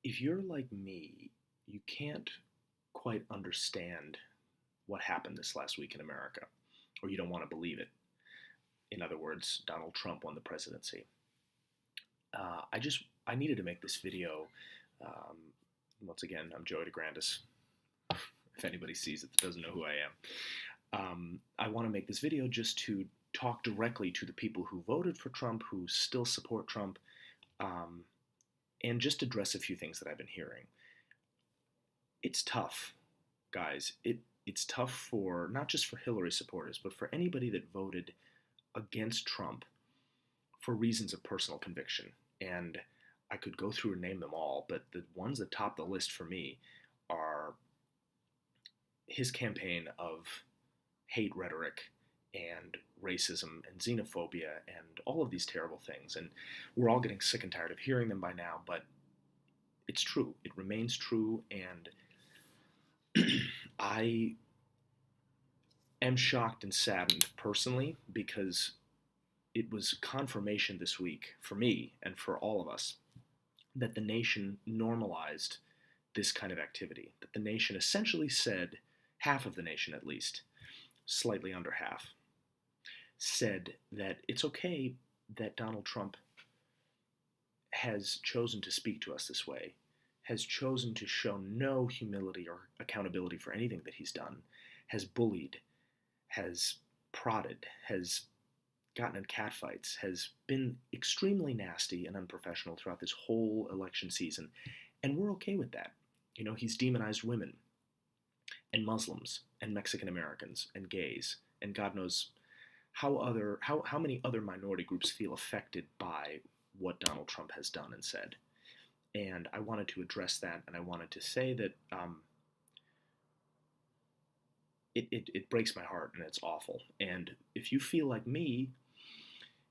If you're like me, you can't quite understand what happened this last week in America, or you don't want to believe it. In other words, Donald Trump won the presidency. I needed to make this video. Um, Once again, I'm Joey DeGrandis. If anybody sees it that doesn't know who I am, I want to make this video just to talk directly to the people who voted for Trump, who still support Trump, um, and just address a few things that I've been hearing. It's tough, guys. It's tough for not just for Hillary supporters, but for anybody that voted against Trump for reasons of personal conviction. And I could go through and name them all, but the ones that top the list for me are his campaign of hate rhetoric and racism and xenophobia and all of these terrible things. And we're all getting sick and tired of hearing them by now, but it's true. It remains true, and I am shocked and saddened personally because it was confirmation this week for me and for all of us that the nation normalized this kind of activity, that the nation essentially said, half of the nation at least, slightly under half, said that it's okay that Donald Trump has chosen to speak to us this way, has chosen to show no humility or accountability for anything that he's done, has bullied, has prodded, has gotten in catfights, has been extremely nasty and unprofessional throughout this whole election season, and we're okay with that. You know, he's demonized women and Muslims and Mexican Americans and gays, and God knows how many other minority groups feel affected by what Donald Trump has done and said. And I wanted to address that, and I wanted to say that it breaks my heart, and it's awful. And if you feel like me,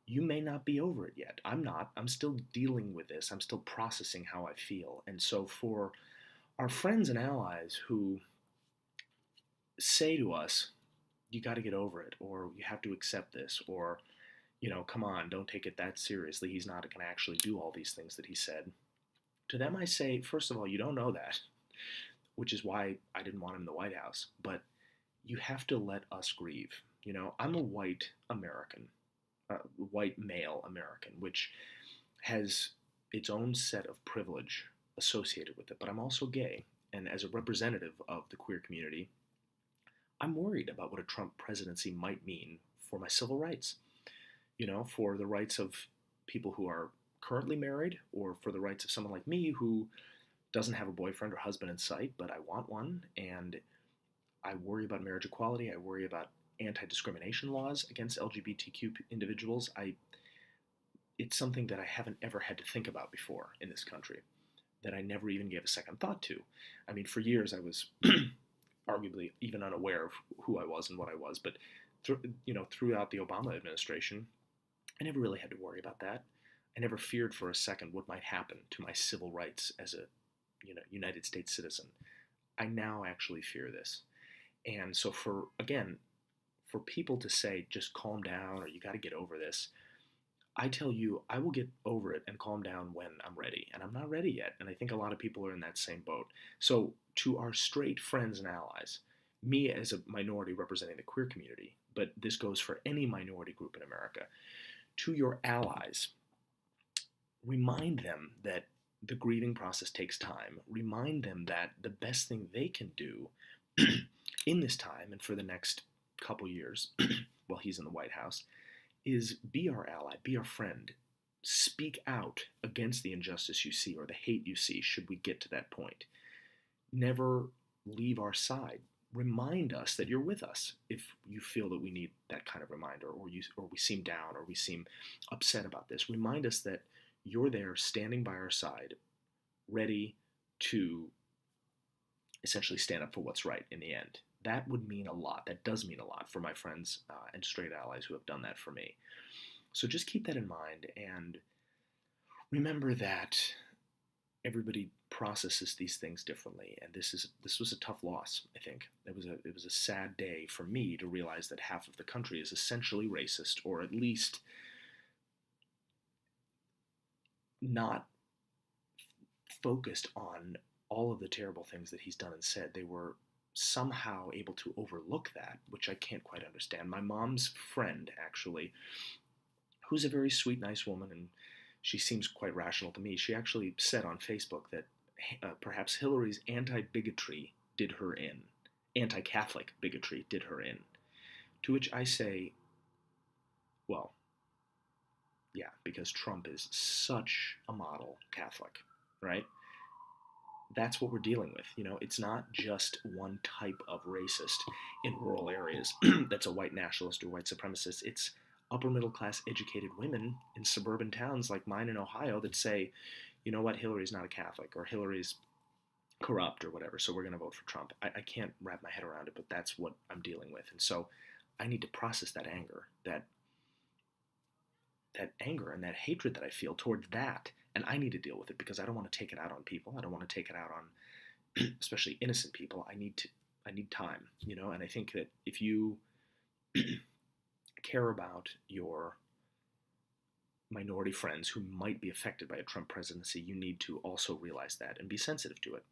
you may not be over it yet. I'm not. I'm still dealing with this. I'm still processing how I feel. And so for our friends and allies who say to us, you got to get over it, or you have to accept this, or, you know, come on, don't take it that seriously. He's not going to actually do all these things that he said. To them, I say, first of all, you don't know that, which is why I didn't want him in the White House. But you have to let us grieve. You know, I'm a white American, white male American, which has its own set of privilege associated with it. But I'm also gay, and as a representative of the queer community, I'm worried about what a Trump presidency might mean for my civil rights. You know, for the rights of people who are currently married, or for the rights of someone like me who doesn't have a boyfriend or husband in sight, but I want one, and I worry about marriage equality. I worry about anti-discrimination laws against LGBTQ individuals. It's something that I haven't ever had to think about before in this country, that I never even gave a second thought to. I mean, for years I was arguably even unaware of who I was and what I was, but throughout the Obama administration, I never really had to worry about that. I never feared for a second what might happen to my civil rights as a United States citizen. I now actually fear this. And so for people to say, just calm down, or you got to get over this, I tell you, I will get over it and calm down when I'm ready. And I'm not ready yet. And I think a lot of people are in that same boat. So to our straight friends and allies, me as a minority representing the queer community, but this goes for any minority group in America, to your allies, remind them that the grieving process takes time. Remind them that the best thing they can do in this time and for the next couple years while he's in the White House is be our ally, be our friend. Speak out against the injustice you see or the hate you see should we get to that point. Never leave our side. Remind us that you're with us if you feel that we need that kind of reminder, or we seem down, or we seem upset about this. Remind us that you're there standing by our side, ready to essentially stand up for what's right in the end. That would mean a lot. That does mean a lot for my friends and straight allies who have done that for me. So just keep that in mind, and remember that everybody processes these things differently. And this was a tough loss. I think it was a sad day for me to realize that half of the country is essentially racist, or at least not focused on all of the terrible things that he's done and said. They were somehow able to overlook that, which I can't quite understand. My mom's friend, actually, who's a very sweet, nice woman, and she seems quite rational to me, she actually said on Facebook that perhaps Hillary's anti-bigotry did her in. Anti-Catholic bigotry did her in. To which I say, well, yeah, because Trump is such a model Catholic, right? That's what we're dealing with. It's not just one type of racist in rural areas that's a white nationalist or white supremacist. It's upper middle class educated women in suburban towns like mine in Ohio that say, you know what, Hillary's not a Catholic, or Hillary's corrupt, or whatever, so we're going to vote for Trump. I can't wrap my head around it, but that's what I'm dealing with. And so I need to process that anger, that anger and that hatred that I feel toward that, and I need to deal with it because I don't want to take it out on people. I don't want to take it out on especially innocent people. I need time, and I think that if you care about your minority friends who might be affected by a Trump presidency, you need to also realize that and be sensitive to it.